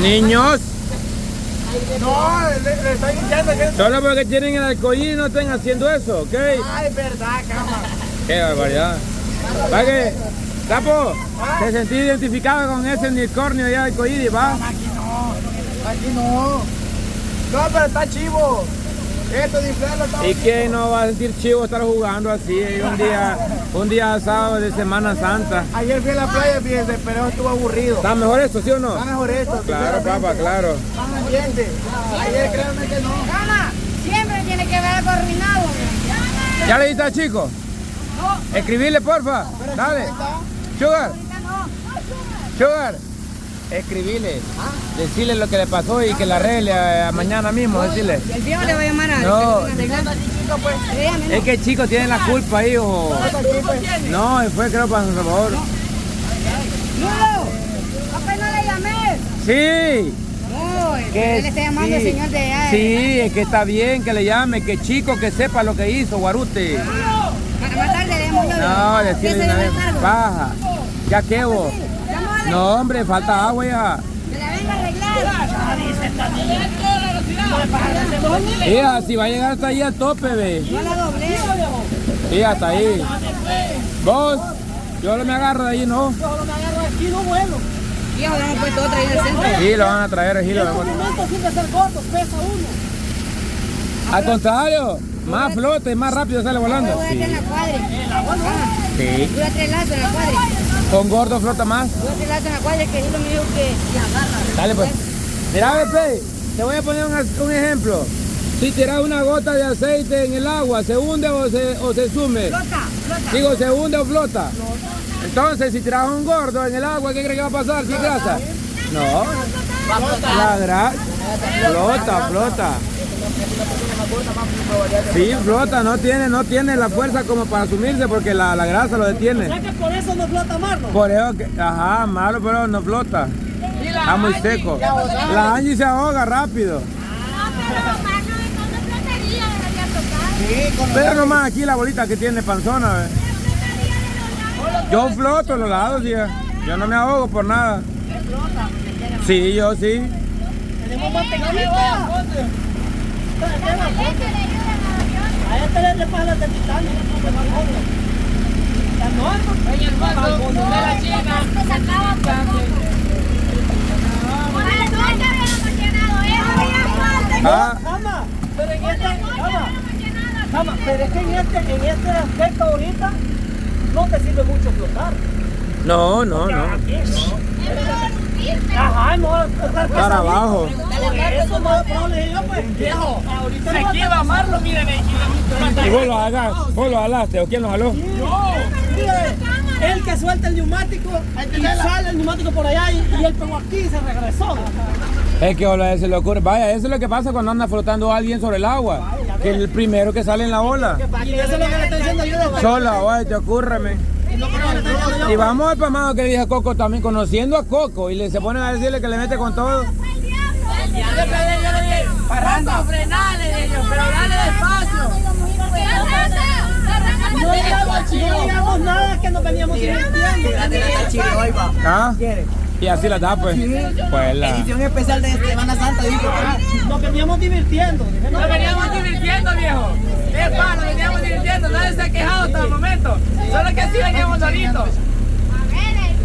Niños. No, le estoy diciendo que... Solo porque tienen el arcoíris no estén haciendo eso, ¿ok? Ay, es verdad, cama. Qué barbaridad. ¿Va que? Capo, ¿te sentís identificado con ese unicornio allá del arcoíris, va? Aquí no. Aquí no. No, pero está chivo. Esto de inflarlo está... ¿Y quién no va a sentir chivo estar jugando así un día sábado de Semana Santa? Ayer fui a la playa, fíjense, pero estuvo aburrido. ¿Está mejor esto, sí o no? Está mejor esto. Claro, papá, claro. Más ambiente. Ayer créanme que no. Gana, siempre tiene que ver algo arruinado. ¿Ya le diste al chico? No. Escribirle, porfa. Dale. Sugar. Ahorita no. Sugar. Escribirle. Decirle lo que le pasó y que la arregle mañana mismo, decirle. El viejo le va a llamar a No. Dígame, Es que el chico tiene la culpa, hijo. No, fue creo para San Salvador. No, apenas le llamé. Sí. No, Que él le está llamando sí. al señor de allá. Sí, es que está bien que le llame, que chico que sepa lo que hizo, Guarute. Más tarde le llamo yo. No, decirle ¿Quién una se vez, llama el cargo? baja. Ya que vos. Llámale. No, hombre, falta agua ya. Que la venga a arreglar. Hija, si va a llegar hasta ahí al tope, ve. No la doblé. Sí, hasta ahí. Vos, yo no me agarro de ahí, ¿no? Solo me agarro aquí, no vuelo. Viejo, le hemos puesto otra ahí en el centro. Sí, lo van a traer, sí, lo van a Momentos sin ser cortos, pesa uno. Al contrario, más flote y más rápido sale volando. Voy a en la cuadra. Sí. Voy a tres lazos en la cuadra. Con gordo flota más. Voy a tres lazos en la cuadra que Hilo me dijo que se agarra. Dale pues. Mira, Pepe, te voy a poner un ejemplo. Si tiras una gota de aceite en el agua, ¿se hunde o se sume? Flota. Digo, ¿se hunde o flota? Entonces, si tiras un gordo en el agua, ¿qué crees que va a pasar? ¿Sin grasa? No. La grasa. Flota. Sí, flota, no tiene la fuerza como para sumirse porque la grasa lo detiene. ¿Sabes que por eso no flota Marlon? Por eso que, ajá, malo, pero no flota. Está muy seco. La Angie se ahoga rápido. Pero nomás aquí la bolita que tiene panzona, ¿ves? Yo floto a los lados, tía. Yo no me ahogo por nada. Sí, yo sí. Tenemos mantequilla. A este le pasa de Titanic. La norma. En el fondo de la China. Ah, Ama, pero en pero es que en este aspecto ahorita no te sirve mucho flotar. no. Aquí no. Ajá, no, Para abajo. por eso no le digo, pues, viejo, ahorita Se esquiva Marlon, miren ahí. ¿Y vos lo jalaste o quién lo jaló? no, mire, el que suelta el neumático y sale el neumático por allá y él pegó aquí y se regresó. Es que se le ocurre. Vaya, eso es lo que pasa cuando anda flotando alguien sobre el agua. Que el primero que sale en la ola. Y eso es lo que le estoy diciendo yo. Sola, oye, te ocurreme. Y vamos al pamado que dije a Coco también, conociendo a Coco, y se ponen a decirle que le mete con todo. Parando, frenale, pero dale despacio. No digamos nada que nos veníamos divirtiendo. ¿Ah? Y así la da, pues. Pues la... Edición especial de Semana Santa, dijo. Nos veníamos divirtiendo. Nos veníamos divirtiendo, viejo. Es más, nos veníamos divirtiendo. Nadie se ha quejado hasta el momento. Solo que así veníamos solitos.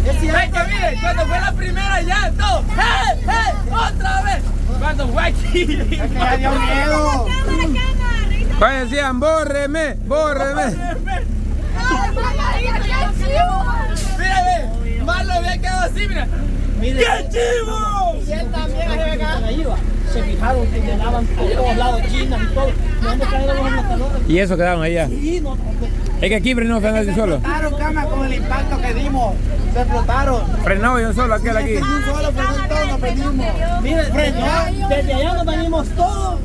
Es cierto. Es que miren, cuando fue la primera ya, todo. ¡Hey, hey! ¡Otra vez! Cuando fue aquí. Me dio miedo. Pues decían, bórreme. Mira, ve. Marlon había quedado así, mira. Mire, ¡Qué chivo! y él también se fijaron que llenaban por todos lados chinas y todo. ¿De dónde cayeron los matadores? Y eso quedaron allá. Sí, no, Es que aquí frenó Fernández solo. Explotaron, cama, con el impacto que dimos. Se explotaron. Frenó yo solo, aquel aquí. De un solo frenó todo, nos venimos. mire, desde allá nos venimos todos.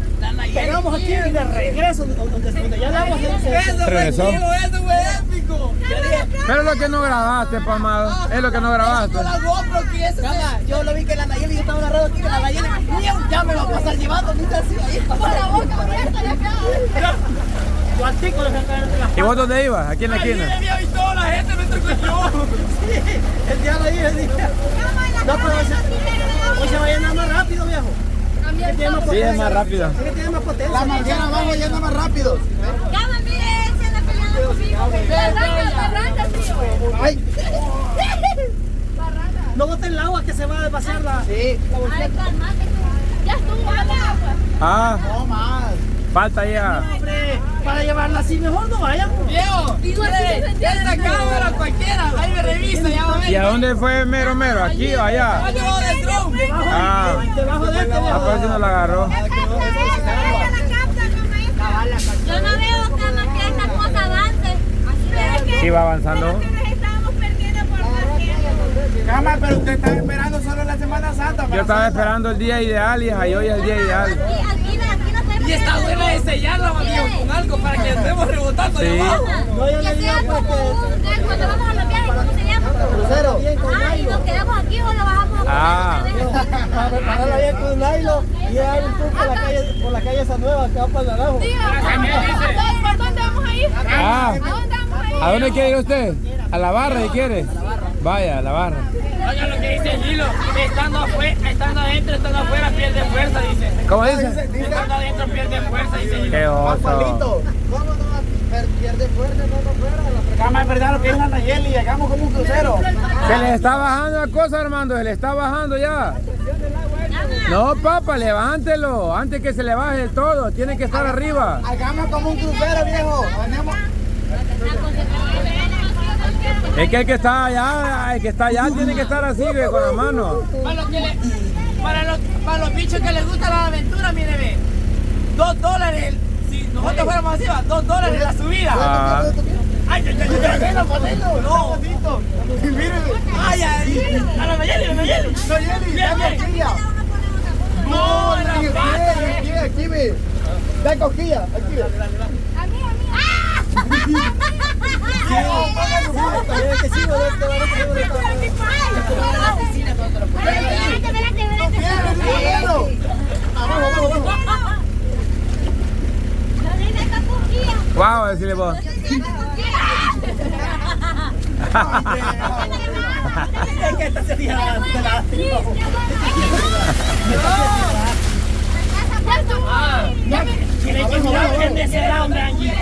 Pegamos aquí y de regreso, donde ya el agua se Eso fue Regresó. chivo, eso fue épico. Yo dije, Pero es lo que no grabaste, pamado. Es lo que no grabaste. con la GoPro que ese Cama, yo lo vi que la Nayeli, yo estaba agarrado aquí, que la Nayeli, ya me va a pasar llevando, nunca así, ahí Con la boca abierta y acá. yo al tico le fui a caer de la ¿Y vos dónde ibas? Aquí en la Ahí esquina. había visto a la gente me tocó yo. el día de ahí, el día. Cama, No, pero hoy se va a llenar más rápido, viejo. Es que tiene más Sí, potencia. es más rápido. Es que tiene más potencia. La manguera abajo llena más rápido. Cama, mire, él se anda peleando conmigo. Barranca, tío. Ay, No bote el agua que se va a vaciar la... sí. Ay, calmate tú. Ya estuvo, agua. Ah, No más. falta ya. Hombre, para llevarla así mejor no vayan. Viejo, mire, esta cámara cualquiera, ahí me revisa, ya va a ver. ¿Y a dónde fue mero mero? ¿Aquí o allá? Debajo del tronco. Ah, Debajo de este, a viejo. ver si no la agarró. Yo no veo cama que esta cosa avance. Sí va avanzando. Nos estábamos perdiendo por más tiempo. Cama, pero usted está esperando solo la Semana Santa. Yo estaba esperando el día ideal y hoy es el día ideal. Aquí no podemos. Y está buena de sellarla, amigo, con algo para que estemos rebotando Sí. de abajo. No, yo Que le digo sea pues como que... cuando vamos a los viajes, ¿cómo se llama? Crucero. Bien con Ah, y nos nylon. quedamos aquí o lo bajamos a Ah. A prepararla bien con nylon y dar un tour por la calle esa nueva que va para el naranjo. ¿Por dónde vamos a ir? Ah, ¿A dónde vamos a ir? ¿a dónde quiere ir usted? A la barra si quiere. Vaya, a la barra. Oiga lo que dice Gilo, estando adentro, estando afuera, pierde fuerza, dice. ¿Cómo dice? Estando adentro, pierde fuerza, dice Gilo. Qué oso. Pajuelito. ¿Cómo no va a perder fuerza? No fuera. Cama, es verdad lo que es la Nayeli. Llegamos como un crucero. Se le está bajando la cosa, Armando. Se le está bajando ya. No, papá, levántelo. Antes que se le baje todo. Tiene que estar arriba. Hagamos como un crucero, viejo. Andemos. Es que el que está allá tiene que estar así, ve, con la mano. Para los bichos que les gusta la aventura, mire, ve, $2. Si nosotros fuéramos así, va, $2 la subida. Ah, Ay, ay, ay, ay, ay, no, ay, ay, a la Nayeli, la Nayeli. Nayeli, Bien, da bien. cosquilla. No, la pata, Aquí, ve. Da cosquilla. Aquí, ve. A mí. wow, decirle vos. Es que esta sería de la... Tiene que mirar en ese lado, hombre, Angie.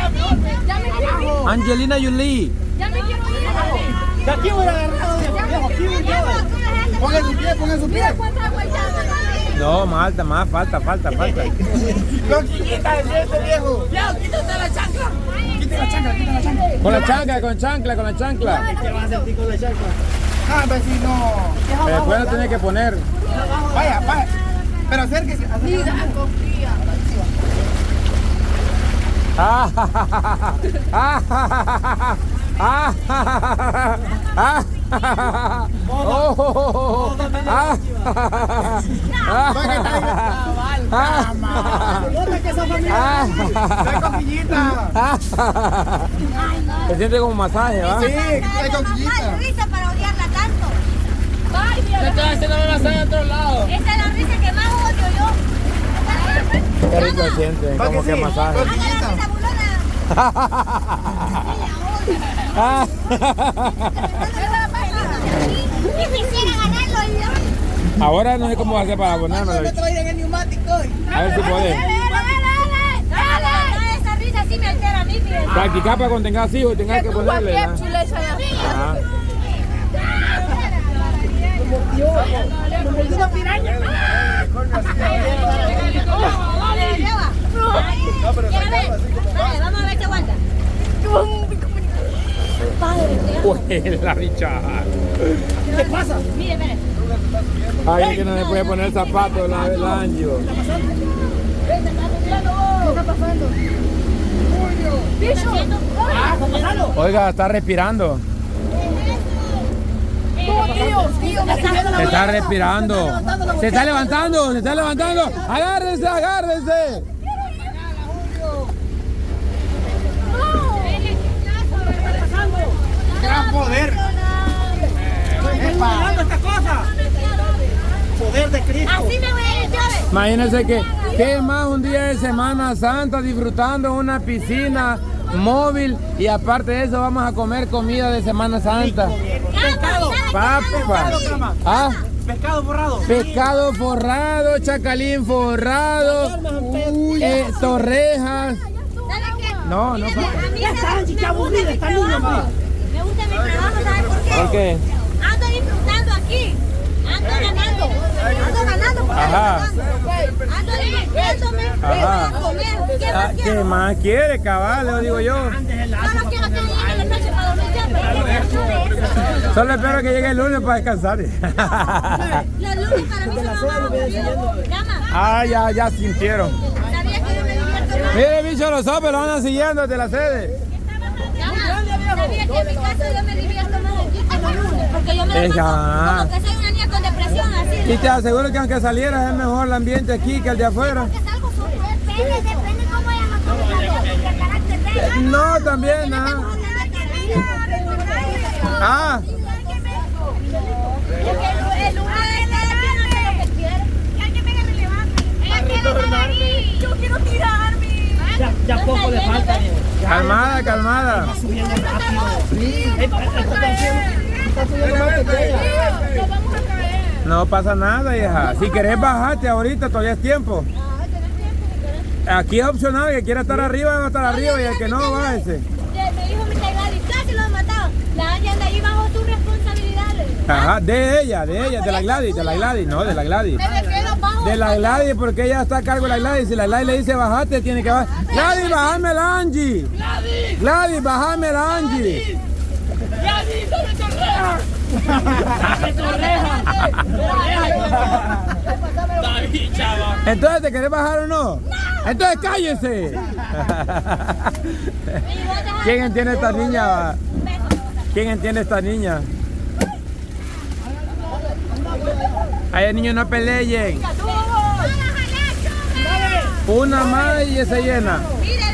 Angelina Jolie. Ya me quiero ir. De aquí voy a agarrar, viejo. Aquí voy yo. Pongan su pie, pongan su pie. Mira cuánta agua ya. No, más, falta. Cosquillita de este viejo. ya, quítate la chancla. Con la chancla. ¿Qué vas a sentir con la chancla? Ah, vecino. Pero después lo tiene que poner. Vaya. Pero acérquese. Nota que esa familia... Da cosquillita. Se siente como masaje, ¿va? Sí, da cosquillita. Risa para odiarla tanto. Ay, Te estoy haciendo una masaje de otro lado. esa es la risa que más odio yo. Qué rico se siente, ¿Va como que que sí? masaje. Haga la risa burlona. Y quisiera ganarlo yo. Ahora no sé cómo va a hacer para ponerme. No te va a ir en el neumático hoy. A ver si podés. Dale, esa risa sí me altera a mí, fíjate. Practicar para cuando tengas hijos, tengas que ponerle. ¿no? Ah. Una piraña. Vamos a ver qué aguanta. Pues la Richard. ¿Qué pasa? Mire, mire. Alguien que no se puede poner zapatos, la Angio. ¿Qué está pasando? ¿Bicho? Ah, está pasando. Oiga, está respirando. Tío, me está Se está respirando. Se está levantando. Agárrense. Gran poder. Mirando esta cosa. Poder de Cristo. Así me voy a ir, ¿sabes? Imagínense que es más un día de Semana Santa disfrutando en una piscina móvil y aparte de eso vamos a comer comida de Semana Santa. Pescado. Papa. ¿Ah? Pescado borrado. Pescado forrado, chacalín forrado, torrejas. ¿Sabes qué? No, Mire, no. a mí me gusta mi trabajo, ¿sabe por qué? ¿Por qué? Ando disfrutando aquí. Ando ganando. Ando ganando porque Ajá. ando ganando. Ando divirtiéndome. Ajá. Voy a comer. ¿Qué más ¿Qué quiero? más quiere, cabal? Le digo yo. Solo quiero que llegue la noche para dormir siempre. Solo espero que llegue el lunes para descansar. Los lunes para mí son más aburridos. Llama. Ah, ya sintieron. ¿Sabías que yo me divierto más? Mire, bicho, los sopes lo andan siguiendo de la sede. ¿Sabías que en mi casa yo me divierto más aquí que los lunes? Porque yo me la paso como que soy una niña con depresión, así. Y te aseguro que aunque salieras es mejor el ambiente aquí que el de afuera. Porque salgo súper. Depende cómo ella me el carácter de ella. No, también, ¿no? Ah, Yo quiero tirarme. Ya poco le falta. calmada, calmada. Subiendo rápido. Esta canción está subiendo más que ella. Nos vamos a caer. No pasa nada, hija. Si querés bajarte ahorita, todavía es tiempo. Aquí es opcional, el que quiera estar arriba va a estar arriba y el que no, bájese. Me dijo mi Gladys, casi lo han matado. La Angie anda ahí bajo sus responsabilidades. Ajá, de ella, de la Gladys, no, de la Gladys. Me refiero bajo. De la Gladys, porque ella está a cargo de la Gladys. Si la Gladys le dice bajate, tiene que bajar. Gladys, bájame la Angie. Gladys, bájame la Angie. ¡Gladys, dame tu reja! ¡Dame tu reja! David, chava. Entonces, ¿te querés bajar o no? Entonces, cállese. ¿Quién entiende a esta niña? ¿Quién entiende a esta niña? Ay, niños, no peleen. Una más y se llena. Mire,